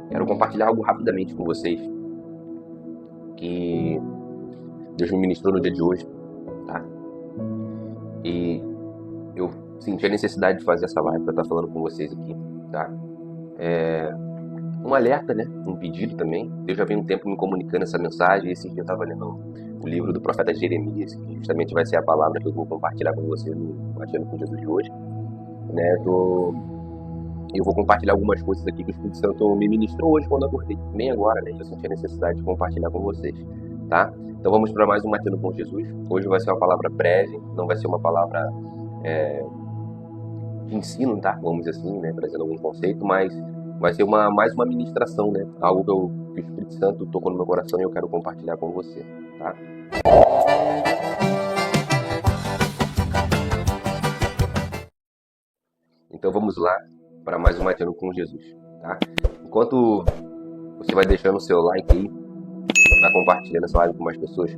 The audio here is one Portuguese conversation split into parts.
Quero compartilhar algo rapidamente com vocês que Deus me ministrou no dia de hoje, tá? E eu senti a necessidade de fazer essa live para estar falando com vocês aqui, tá? Um alerta, né? Um pedido também. Eu já venho um tempo me comunicando essa mensagem. Esse dia eu estava lendo o livro do profeta Jeremias, que justamente vai ser a palavra que eu vou compartilhar com vocês no Batendo com Jesus de hoje, né? Eu vou compartilhar algumas coisas aqui que o Espírito Santo me ministrou hoje quando eu acordei, bem agora, né? Eu senti a necessidade de compartilhar com vocês, tá? Então vamos para mais um Batendo com Jesus. Hoje vai ser uma palavra breve, não vai ser uma palavra de ensino, tá? Vamos dizer assim, né? Trazendo algum conceito, mas vai ser mais uma ministração, né? Algo que o Espírito Santo tocou no meu coração e eu quero compartilhar com você, tá? Então vamos lá para mais um Batendo com Jesus, tá? Enquanto você vai deixando o seu like aí, vai compartilhando essa live com mais pessoas,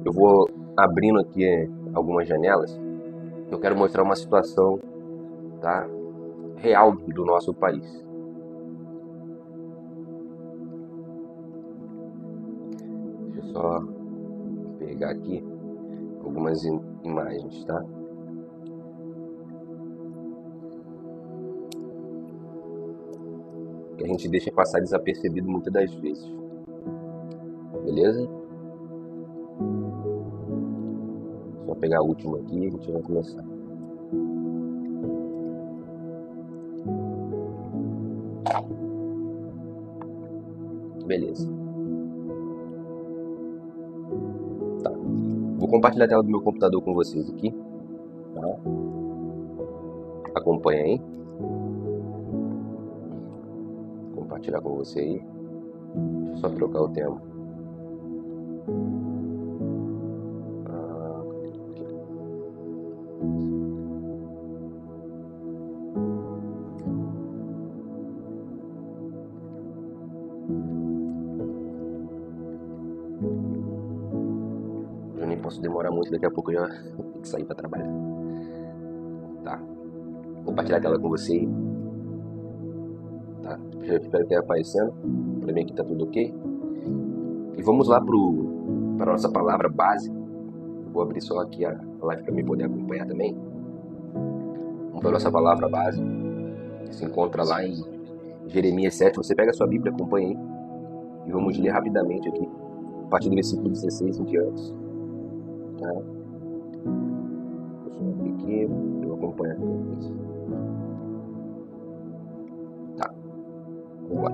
eu vou abrindo aqui algumas janelas. Eu quero mostrar uma situação, tá, real do nosso país. Deixa eu só pegar aqui algumas imagens, tá? Que a gente deixa passar desapercebido muitas das vezes. Beleza? Só pegar a última aqui e a gente vai começar. Beleza. Tá. Vou compartilhar a tela do meu computador com vocês aqui. Tá? Acompanha aí. Vou compartilhar com você aí. Deixa eu só trocar o tema. Eu nem posso demorar muito, daqui a pouco eu já tenho que sair para trabalhar. Tá. Vou compartilhar a tela com você aí. Tá? Eu espero que esteja aparecendo. Para mim aqui tá tudo ok. E vamos lá para a nossa palavra base. Vou abrir só aqui a live para mim poder acompanhar também. Vamos para a nossa palavra base, que se encontra lá em Jeremias 7. Você pega a sua Bíblia, acompanha aí. E vamos ler rapidamente aqui, a partir do versículo 16 em diante. Tá? Deixa eu abrir aqui, eu acompanho aqui. Tá, vamos lá.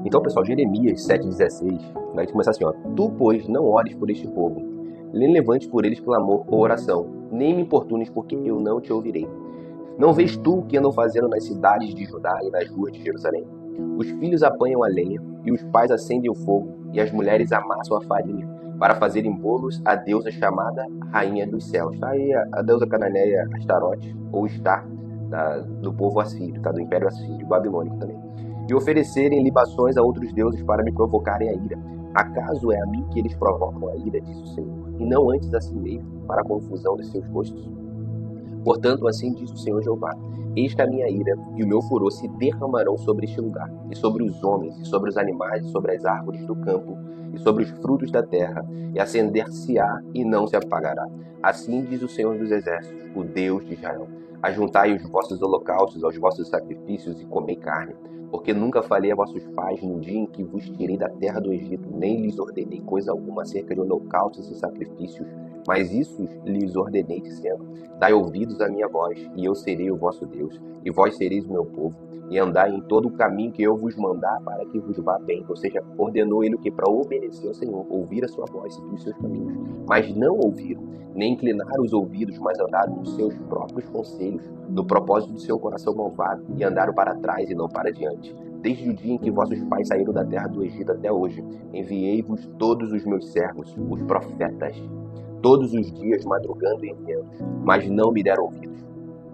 Então, pessoal, Jeremias 7,16 vai começar assim, ó. Tu, pois, não ores por este povo, nem levantes por eles clamor ou oração, nem me importunes, porque eu não te ouvirei. Não vês tu o que andam fazendo nas cidades de Judá e nas ruas de Jerusalém? Os filhos apanham a lenha, e os pais acendem o fogo, e as mulheres amassam a farinha, para fazerem bolos à deusa chamada Rainha dos Céus. Tá aí a deusa cananeia Astarote, ou Star, do povo assírio, tá? Do Império Assírio, babilônico também. E oferecerem libações a outros deuses para me provocarem a ira. Acaso é a mim que eles provocam a ira, diz o Senhor, e não antes a si mesmo, para a confusão de seus rostos? Portanto, assim diz o Senhor Jeová: eis que a minha ira e o meu furor se derramarão sobre este lugar, e sobre os homens, e sobre os animais, e sobre as árvores do campo, e sobre os frutos da terra, e acender-se-á e não se apagará. Assim diz o Senhor dos Exércitos, o Deus de Israel: ajuntai os vossos holocaustos aos vossos sacrifícios e comei carne, porque nunca falei a vossos pais no dia em que vos tirei da terra do Egito, nem lhes ordenei coisa alguma acerca de holocaustos e sacrifícios, mas isso lhes ordenei, dizendo: dai ouvidos à minha voz, e eu serei o vosso Deus, e vós sereis o meu povo, e andai em todo o caminho que eu vos mandar, para que vos vá bem. Ou seja, ordenou ele o que? Para obedecer ao Senhor, ouvir a sua voz, seguir os seus caminhos. Mas não ouviram, nem inclinaram os ouvidos, mas andaram nos seus próprios conselhos, no propósito do seu coração malvado, e andaram para trás e não para diante. Desde o dia em que vossos pais saíram da terra do Egito até hoje, enviei-vos todos os meus servos, os profetas, todos os dias madrugando e enviando, mas não me deram ouvidos,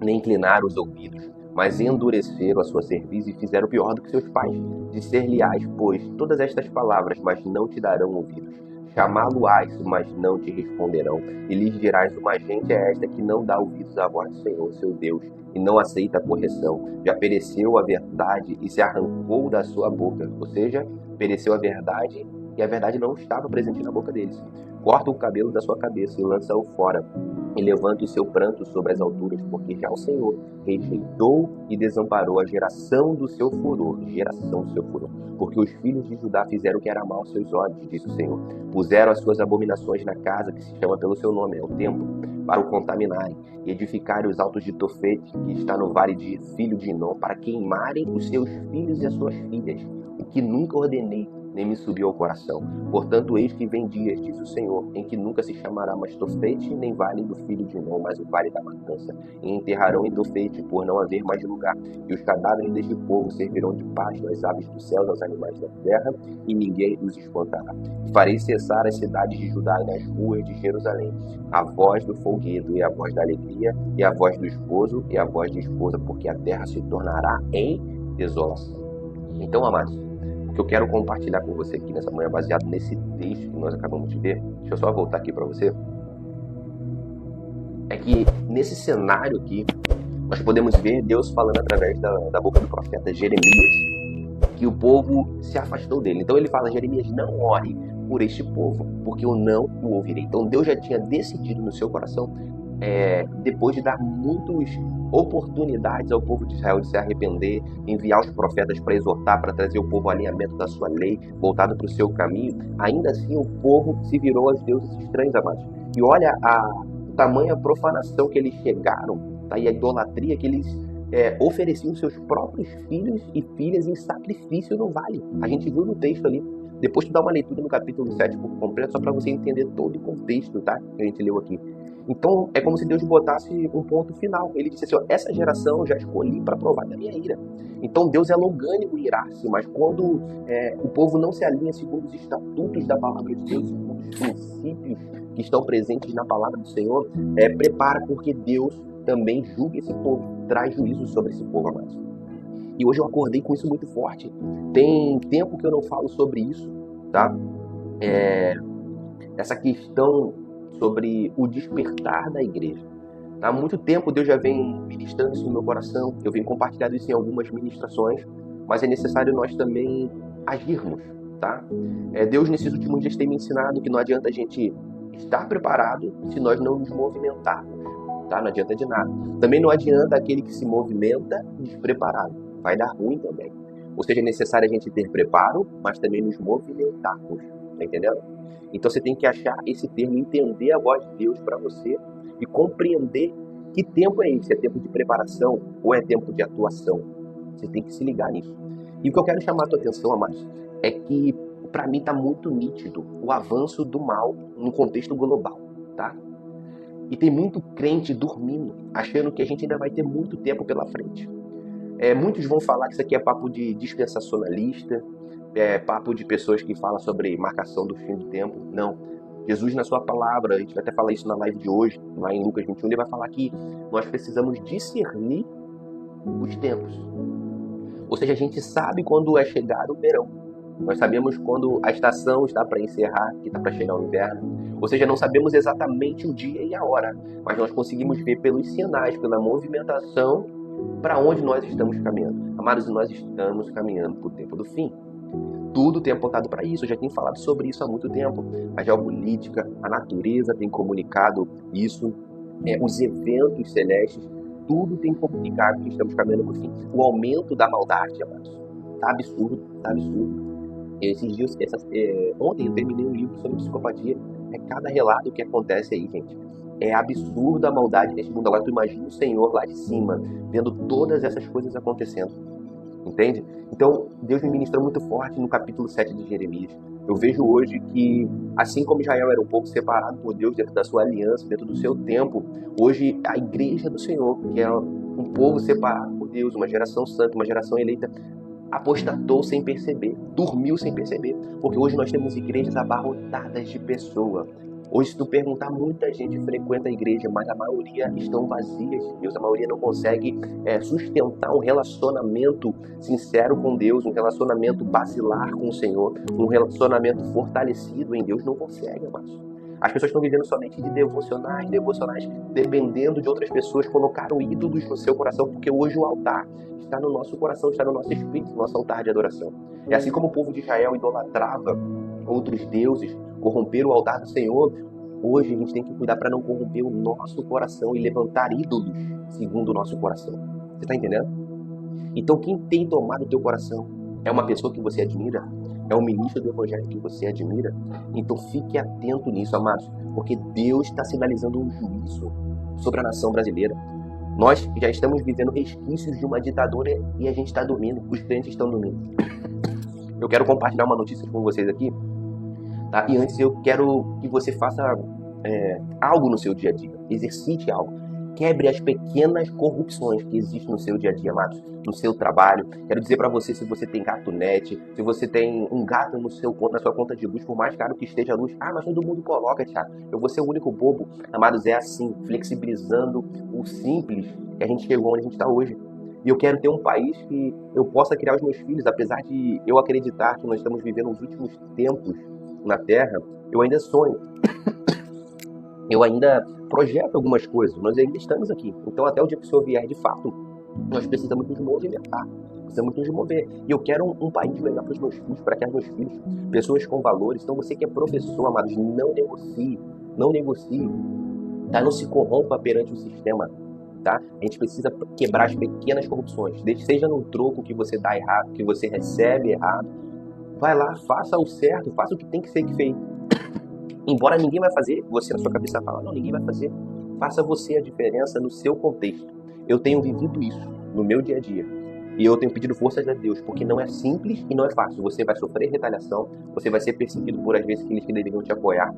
nem inclinaram os ouvidos, mas endureceram a sua cerviz e fizeram pior do que seus pais. Disser-lhe-ás, pois, todas estas palavras, mas não te darão ouvidos. Chamá-lo-ás, mas não te responderão. E lhes dirás: uma gente é esta que não dá ouvidos à voz do Senhor, seu Deus, e não aceita a correção. Já pereceu a verdade e se arrancou da sua boca. Ou seja, pereceu a verdade e a verdade não estava presente na boca deles. Corta o cabelo da sua cabeça e lança-o fora. E levanta o seu pranto sobre as alturas, porque já o Senhor rejeitou e desamparou a geração do seu furor. Geração do seu furor. Porque os filhos de Judá fizeram o que era mal aos seus olhos, disse o Senhor. Puseram as suas abominações na casa que se chama pelo seu nome, é o templo, para o contaminarem, e edificarem os altos de Tofete, que está no vale de filho de Inom, para queimarem os seus filhos e as suas filhas, o que nunca ordenei, nem me subiu ao coração. Portanto, eis que vem dias, diz o Senhor, em que nunca se chamará mais Tofete, nem vale do filho de Inom, mas o vale da matança. E enterrarão em Tofete, por não haver mais lugar. E os cadáveres deste povo servirão de pasto às aves dos céus, aos animais da terra, e ninguém os espantará. Farei cessar as cidades de Judá e nas ruas de Jerusalém a voz do folguedo e a voz da alegria, e a voz do esposo e a voz da esposa, porque a terra se tornará em desolação. Então, amados, o que eu quero compartilhar com você aqui nessa manhã, baseado nesse texto que nós acabamos de ver, deixa eu só voltar aqui para você, é que nesse cenário aqui, nós podemos ver Deus falando através da boca do profeta Jeremias, que o povo se afastou dele. Então ele fala: Jeremias, não ore por este povo, porque eu não o ouvirei. Então Deus já tinha decidido no seu coração, depois de dar muitas oportunidades ao povo de Israel de se arrepender, enviar os profetas para exortar, para trazer o povo ao alinhamento da sua lei, voltado para o seu caminho, ainda assim o povo se virou aos deuses estranhos, amados. E olha a tamanha profanação que eles chegaram, tá? E a idolatria que eles ofereciam seus próprios filhos e filhas em sacrifício no vale. A gente viu no texto ali. Depois tu dá uma leitura no capítulo 7 por completo, só para você entender todo o contexto, tá? Que a gente leu aqui. Então, é como se Deus botasse um ponto final. Ele disse assim: ó, essa geração eu já escolhi para provar da minha ira. Então, Deus é longânimo em irar-se, mas quando o povo não se alinha segundo os estatutos da palavra de Deus, segundo os princípios que estão presentes na palavra do Senhor, prepara, porque Deus também julga esse povo, traz juízo sobre esse povo, amados. E hoje eu acordei com isso muito forte. Tem tempo que eu não falo sobre isso, tá? Essa questão sobre o despertar da igreja. Há muito tempo Deus já vem ministrando isso no meu coração, eu venho compartilhando isso em algumas ministrações, mas é necessário nós também agirmos, tá? Deus nesses últimos dias tem me ensinado que não adianta a gente estar preparado se nós não nos movimentarmos, tá? Não adianta de nada. Também não adianta aquele que se movimenta despreparado, vai dar ruim também. Ou seja, é necessário a gente ter preparo, mas também nos movimentarmos, tá entendendo? Então você tem que achar esse termo, entender a voz de Deus para você e compreender que tempo é esse. É tempo de preparação ou é tempo de atuação? Você tem que se ligar nisso. E o que eu quero chamar a tua atenção, amados, é que para mim está muito nítido o avanço do mal no contexto global, tá? E tem muito crente dormindo, achando que a gente ainda vai ter muito tempo pela frente. Muitos vão falar que isso aqui é papo de dispensacionalista, papo de pessoas que falam sobre marcação do fim do tempo. Não. Jesus, na sua palavra, a gente vai até falar isso na live de hoje, lá em Lucas 21, ele vai falar que nós precisamos discernir os tempos. Ou seja, a gente sabe quando é chegado o verão. Nós sabemos quando a estação está para encerrar, que está para chegar o inverno. Ou seja, não sabemos exatamente o dia e a hora, mas nós conseguimos ver pelos sinais, pela movimentação, para onde nós estamos caminhando. Amados, nós estamos caminhando para o tempo do fim. Tudo tem apontado para isso. Eu já tenho falado sobre isso há muito tempo. A geopolítica, a natureza tem comunicado isso. Os eventos celestes, tudo tem comunicado que estamos caminhando para o fim. O aumento da maldade, amados, tá absurdo, tá absurdo. Esses dias, ontem eu terminei um livro sobre psicopatia. É cada relato que acontece aí, gente. É absurda a maldade neste mundo. Agora tu imagina o Senhor lá de cima, vendo todas essas coisas acontecendo. Entende? Então, Deus me ministra muito forte no capítulo 7 de Jeremias. Eu vejo hoje que, assim como Israel era um pouco separado por Deus dentro da sua aliança, dentro do seu tempo, hoje a igreja do Senhor, que é um povo separado por Deus, uma geração santa, uma geração eleita, apostatou sem perceber, dormiu sem perceber, porque hoje nós temos igrejas abarrotadas de pessoas, Hoje, se tu perguntar, muita gente frequenta a igreja, mas a maioria estão vazias de Deus. A maioria não consegue sustentar um relacionamento sincero com Deus, um relacionamento basilar com o Senhor, um relacionamento fortalecido em Deus. Não consegue, amados. As pessoas estão vivendo somente de devocionais, dependendo de outras pessoas, colocaram ídolos no seu coração, porque hoje o altar está no nosso coração, está no nosso espírito, no nosso altar de adoração. É assim como o povo de Israel idolatrava outros deuses, corromper o altar do Senhor. Hoje a gente tem que cuidar para não corromper o nosso coração e levantar ídolos segundo o nosso coração. Você está entendendo? Então quem tem tomado o teu coração é uma pessoa que você admira? É um ministro do evangelho que você admira? Então fique atento nisso, amados, porque Deus está sinalizando um juízo sobre a nação brasileira. Nós já estamos vivendo resquícios de uma ditadura e a gente está dormindo, os crentes estão dormindo. Eu quero compartilhar uma notícia com vocês aqui. Tá? E antes eu quero que você faça algo no seu dia a dia, exercite algo, quebre as pequenas corrupções que existem no seu dia a dia, amados, no seu trabalho. Quero dizer para você, se você tem gato net, se você tem um gato na sua conta de luz, por mais caro que esteja a luz, mas todo mundo coloca, Thiago, eu vou ser o único bobo. Amados, é assim, flexibilizando o simples, que a gente chegou onde a gente está hoje. E eu quero ter um país que eu possa criar os meus filhos, apesar de eu acreditar que nós estamos vivendo os últimos tempos na Terra, eu ainda sonho. Eu ainda projeto algumas coisas, nós ainda estamos aqui. Então, até o dia que o Senhor vier, de fato, nós precisamos nos movimentar, precisamos nos mover. E eu quero um país melhor para os meus filhos, para que os meus filhos, pessoas com valores. Então, você que é professor, amados, não negocie, tá? Não se corrompa perante o sistema, tá? A gente precisa quebrar as pequenas corrupções, seja no troco que você dá errado, que você recebe errado. Vai lá, faça o certo, faça o que tem que ser feito. Embora ninguém vai fazer, você na sua cabeça fala, não, ninguém vai fazer. Faça você a diferença no seu contexto. Eu tenho vivido isso no meu dia a dia. E eu tenho pedido forças a Deus, porque não é simples e não é fácil. Você vai sofrer retaliação, você vai ser perseguido por às vezes aqueles que deveriam te apoiar.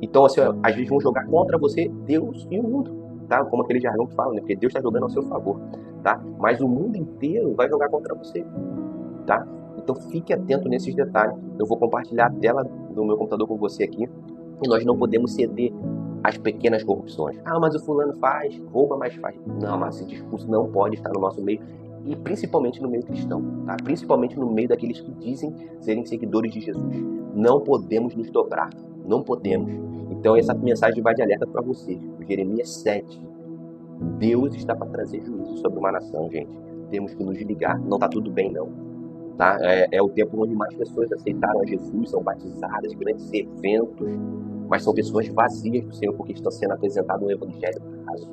Então, assim, às vezes vão jogar contra você Deus e o mundo, tá? Como aquele jargão que fala, né? Porque Deus está jogando ao seu favor, tá? Mas o mundo inteiro vai jogar contra você, tá? Então fique atento nesses detalhes. Eu vou compartilhar a tela do meu computador com você aqui. E nós não podemos ceder às pequenas corrupções. Mas o fulano faz, rouba, mas faz. Não, mas esse discurso não pode estar no nosso meio. E principalmente no meio cristão, tá? Principalmente no meio daqueles que dizem serem seguidores de Jesus. Não podemos nos dobrar. Não podemos. Então essa mensagem vai de alerta para você. Jeremias 7. Deus está para trazer juízo sobre uma nação, gente. Temos que nos ligar. Não está tudo bem, não. Tá? É o tempo onde mais pessoas aceitaram a Jesus, são batizadas, grandes eventos, mas são pessoas vazias do Senhor porque estão sendo apresentado um evangelho raso.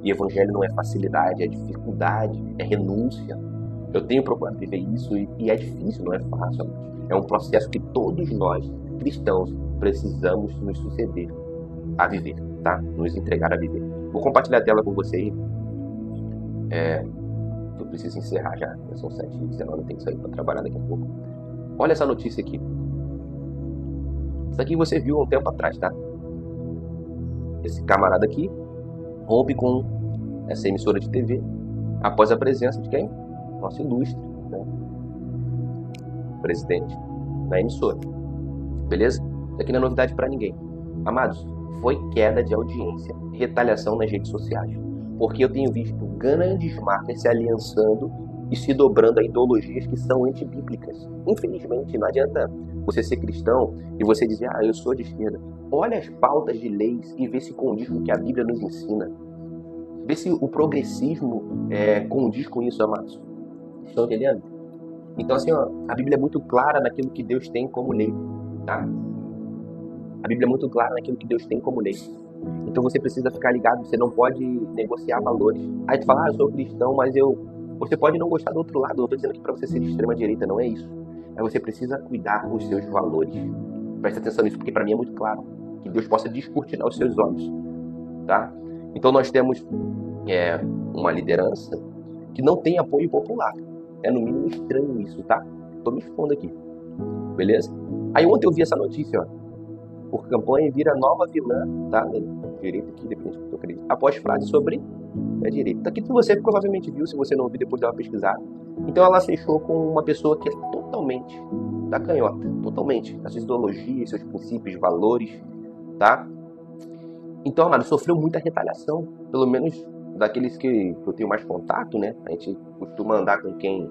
E evangelho não é facilidade, é dificuldade, é renúncia. Eu tenho procurado viver isso e é difícil, não é fácil. É um processo que todos nós, cristãos, precisamos nos suceder a viver, tá? Nos entregar a viver. Vou compartilhar a tela com você aí. Eu preciso encerrar já são 7h19, eu tenho que sair para trabalhar daqui a pouco. Olha essa notícia aqui. Isso aqui você viu há um tempo atrás, tá? Esse camarada aqui rompe com essa emissora de TV após a presença de quem? Nosso ilustre, né? Presidente da emissora. Beleza? Isso aqui não é novidade para ninguém. Amados, foi queda de audiência, retaliação nas redes sociais. Porque eu tenho visto grandes marcas se aliançando e se dobrando a ideologias que são antibíblicas. Infelizmente, não adianta você ser cristão e você dizer, eu sou de esquerda. Olha as pautas de leis e vê se condiz com o que a Bíblia nos ensina. Vê se o progressismo condiz com isso, amados. Estão entendendo? Então, assim, a Bíblia é muito clara naquilo que Deus tem como lei, tá? A Bíblia é muito clara naquilo que Deus tem como lei. Então você precisa ficar ligado, você não pode negociar valores. Aí tu fala, eu sou cristão, mas você pode não gostar do outro lado. Eu não estou dizendo aqui para você ser de extrema direita, não é isso. Você precisa cuidar dos seus valores. Presta atenção nisso, porque para mim é muito claro. Que Deus possa descortinar os seus olhos, tá? Então nós temos uma liderança que não tem apoio popular. É no mínimo estranho isso, tá? Tô me expondo aqui, beleza? Aí ontem eu vi essa notícia, por campanha vira nova vilã, tá? Direita aqui, depende do que eu acredito. Após frase sobre a direita. Tá aqui que você provavelmente viu, se você não viu, depois dá uma pesquisada. Então ela fechou com uma pessoa que é totalmente da canhota, totalmente. As suas ideologias, seus princípios, valores, tá? Então, amado, sofreu muita retaliação, pelo menos daqueles que eu tenho mais contato, né? A gente costuma andar com quem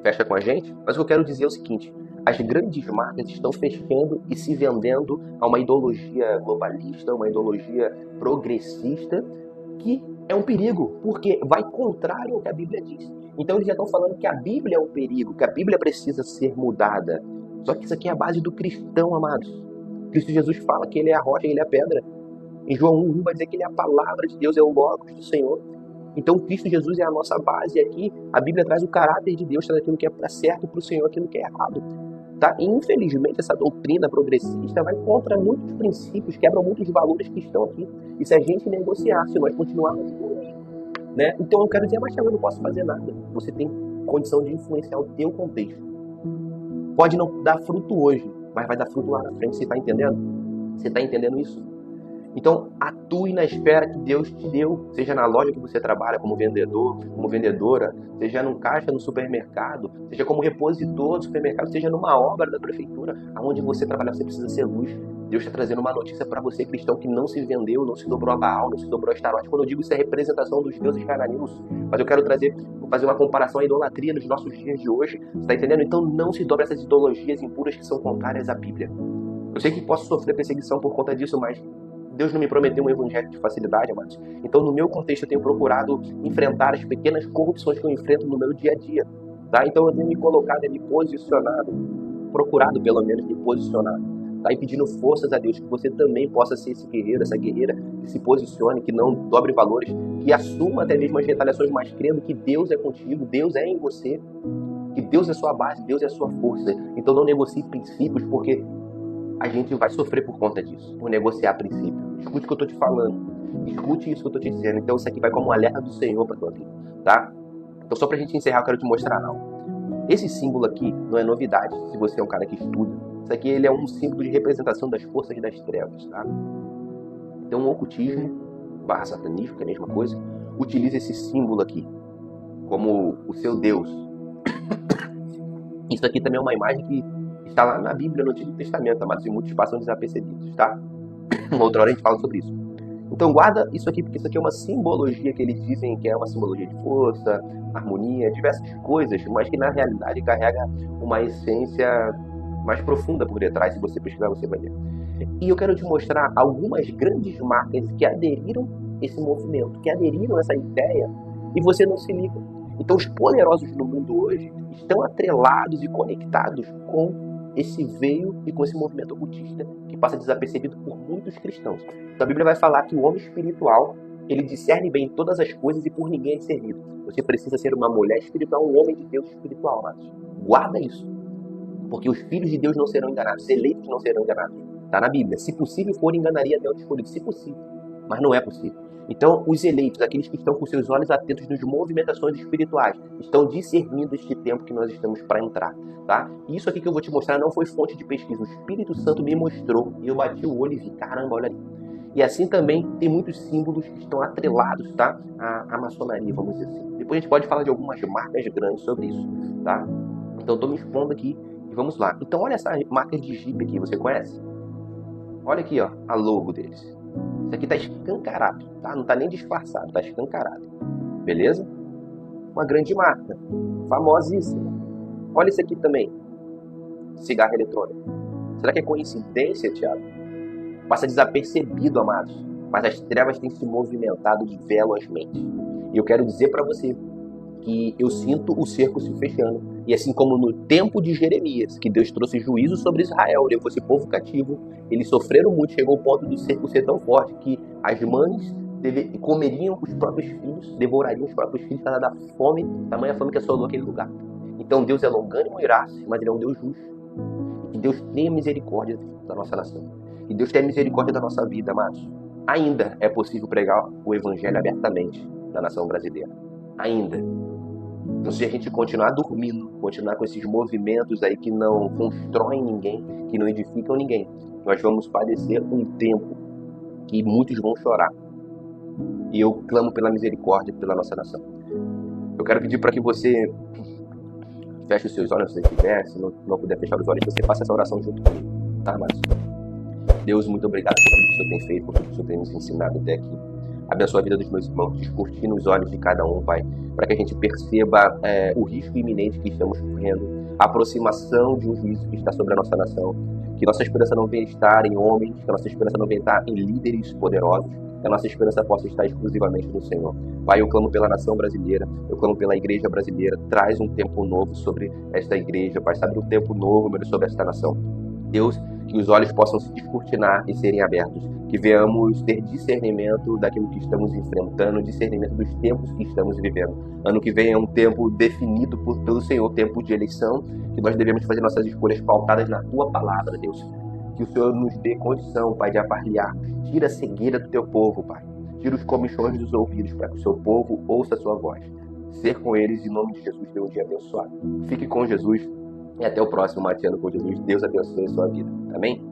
fecha com a gente. Mas o que eu quero dizer é o seguinte: as grandes marcas estão fechando e se vendendo a uma ideologia globalista, uma ideologia progressista, que é um perigo, porque vai contrário ao que a Bíblia diz. Então eles já estão falando que a Bíblia é um perigo, que a Bíblia precisa ser mudada. Só que isso aqui é a base do cristão, amados. Cristo Jesus fala que ele é a rocha e ele é a pedra. Em João 1 vai dizer que ele é a palavra de Deus, é o Logos do Senhor. Então Cristo Jesus é a nossa base aqui. A Bíblia traz o caráter de Deus, traz aquilo que é certo para o Senhor, aquilo que é errado. Tá? E infelizmente essa doutrina progressista vai contra muitos princípios, quebra muitos valores que estão aqui. E se a gente negociar, se nós continuarmos evoluindo, né? Então eu quero dizer, mas eu não posso fazer nada. Você tem condição de influenciar o teu contexto. Pode não dar fruto hoje, mas vai dar fruto lá na frente. Você está entendendo? Você está entendendo isso? Então, atue na esfera que Deus te deu, seja na loja que você trabalha como vendedor, como vendedora, seja num caixa no supermercado, seja como repositor do supermercado, seja numa obra da prefeitura, aonde você trabalha, você precisa ser luz. Deus está trazendo uma notícia para você, cristão, que não se vendeu, não se dobrou a Baal, não se dobrou a Astarote. Quando eu digo isso, é representação dos deuses cananeus. Mas eu quero fazer uma comparação à idolatria nos nossos dias de hoje. Você está entendendo? Então não se dobre essas ideologias impuras que são contrárias à Bíblia. Eu sei que posso sofrer perseguição por conta disso, mas Deus não me prometeu um evangelho de facilidade, amados. Então, no meu contexto, eu tenho procurado enfrentar as pequenas corrupções que eu enfrento no meu dia a dia. Tá? Então, eu tenho me colocado e me posicionado, procurado pelo menos me posicionar. Tá? E pedindo forças a Deus que você também possa ser esse guerreiro, essa guerreira que se posicione, que não dobre valores, que assuma até mesmo as retaliações, mas crendo que Deus é contigo, Deus é em você, que Deus é sua base, Deus é sua força. Então, não negocie princípios, porque a gente vai sofrer por conta disso, por negociar princípio. Escute o que eu estou te falando. Escute isso que eu estou te dizendo. Então isso aqui vai como um alerta do Senhor para tua vida, tá? Então só pra gente encerrar, eu quero te mostrar algo. Esse símbolo aqui não é novidade, se você é um cara que estuda. Isso aqui ele é um símbolo de representação das forças das trevas, tá? Então o ocultismo, barra satanismo, que é a mesma coisa, utiliza esse símbolo aqui como o seu Deus. Isso aqui também é uma imagem que está lá na Bíblia, no Antigo Testamento, mas e muitos passam desapercebidos, tá? Uma outra hora a gente fala sobre isso. Então guarda isso aqui, porque isso aqui é uma simbologia que eles dizem que é uma simbologia de força, harmonia, diversas coisas, mas que na realidade carrega uma essência mais profunda por detrás. Se você pesquisar, você vai ver. E eu quero te mostrar algumas grandes marcas que aderiram a esse movimento, que aderiram a essa ideia, e você não se liga. Então os poderosos no mundo hoje estão atrelados e conectados com esse veio e com esse movimento ocultista que passa desapercebido por muitos cristãos. Então a Bíblia vai falar que o homem espiritual, ele discerne bem todas as coisas e por ninguém é servido. Você precisa ser uma mulher espiritual, um homem de Deus espiritual, amados. Guarda isso. Porque os filhos de Deus não serão enganados, os eleitos não serão enganados. Está na Bíblia. Se possível for, enganaria até o escolhido. Se possível. Mas não é possível. Então, os eleitos, aqueles que estão com seus olhos atentos nas movimentações espirituais, estão discernindo este tempo que nós estamos para entrar, tá? E isso aqui que eu vou te mostrar não foi fonte de pesquisa. O Espírito Santo me mostrou e eu bati o olho e vi, caramba, olha ali. E assim também tem muitos símbolos que estão atrelados, tá? À maçonaria, vamos dizer assim. Depois a gente pode falar de algumas marcas grandes sobre isso, tá? Então, estou me expondo aqui e vamos lá. Então, olha essa marca de Jeep aqui, você conhece? Olha aqui, ó, a logo deles. Isso aqui tá escancarado, tá? Não tá nem disfarçado, tá escancarado. Beleza? Uma grande marca, famosíssima. Olha isso aqui também. Cigarro eletrônico. Será que é coincidência, Thiago? Passa desapercebido, amados. Mas as trevas têm se movimentado velozmente. E eu quero dizer para você que eu sinto o cerco se fechando. E assim como no tempo de Jeremias, que Deus trouxe juízo sobre Israel, levou esse povo cativo, eles sofreram muito, chegou ao ponto do cerco ser tão forte que as mães comeriam os próprios filhos, devorariam os próprios filhos por causa da fome, tamanha fome que assolou aquele lugar. Então Deus é longânimo e irascível, mas Ele é um Deus justo. E Deus tem misericórdia da nossa nação. E Deus tem misericórdia da nossa vida, amados. Ainda é possível pregar o Evangelho abertamente na nação brasileira. Ainda. Então, se a gente continuar dormindo, continuar com esses movimentos aí que não constroem ninguém, que não edificam ninguém, nós vamos padecer um tempo que muitos vão chorar. E eu clamo pela misericórdia pela nossa nação. Eu quero pedir para que você feche os seus olhos, se você quiser, se não puder fechar os olhos, você faça essa oração junto comigo, tá, amados? Deus, muito obrigado por tudo que o Senhor tem feito, por tudo que o Senhor tem nos ensinado até aqui. Abençoa a vida dos meus irmãos, descortina os olhos de cada um, Pai, para que a gente perceba o risco iminente que estamos correndo, a aproximação de um juízo que está sobre a nossa nação. Que nossa esperança não venha estar em homens, que nossa esperança não venha estar em líderes poderosos, que a nossa esperança possa estar exclusivamente no Senhor. Pai, eu clamo pela nação brasileira, eu clamo pela igreja brasileira, traz um tempo novo sobre esta igreja, Pai, sabe, um tempo novo, meu Deus, sobre esta nação. Deus, que os olhos possam se descortinar e serem abertos, que venhamos ter discernimento daquilo que estamos enfrentando, discernimento dos tempos que estamos vivendo. Ano que vem é um tempo definido pelo Senhor, tempo de eleição, que nós devemos fazer nossas escolhas pautadas na Tua palavra, Deus. Que o Senhor nos dê condição, Pai, de avaliar. Tira a cegueira do Teu povo, Pai. Tira os comichões dos ouvidos, para que o Seu povo ouça a Sua voz. Ser com eles, em nome de Jesus, tenha um dia abençoado. Fique com Jesus. E até o próximo Mateando com Jesus. Deus abençoe a sua vida. Amém?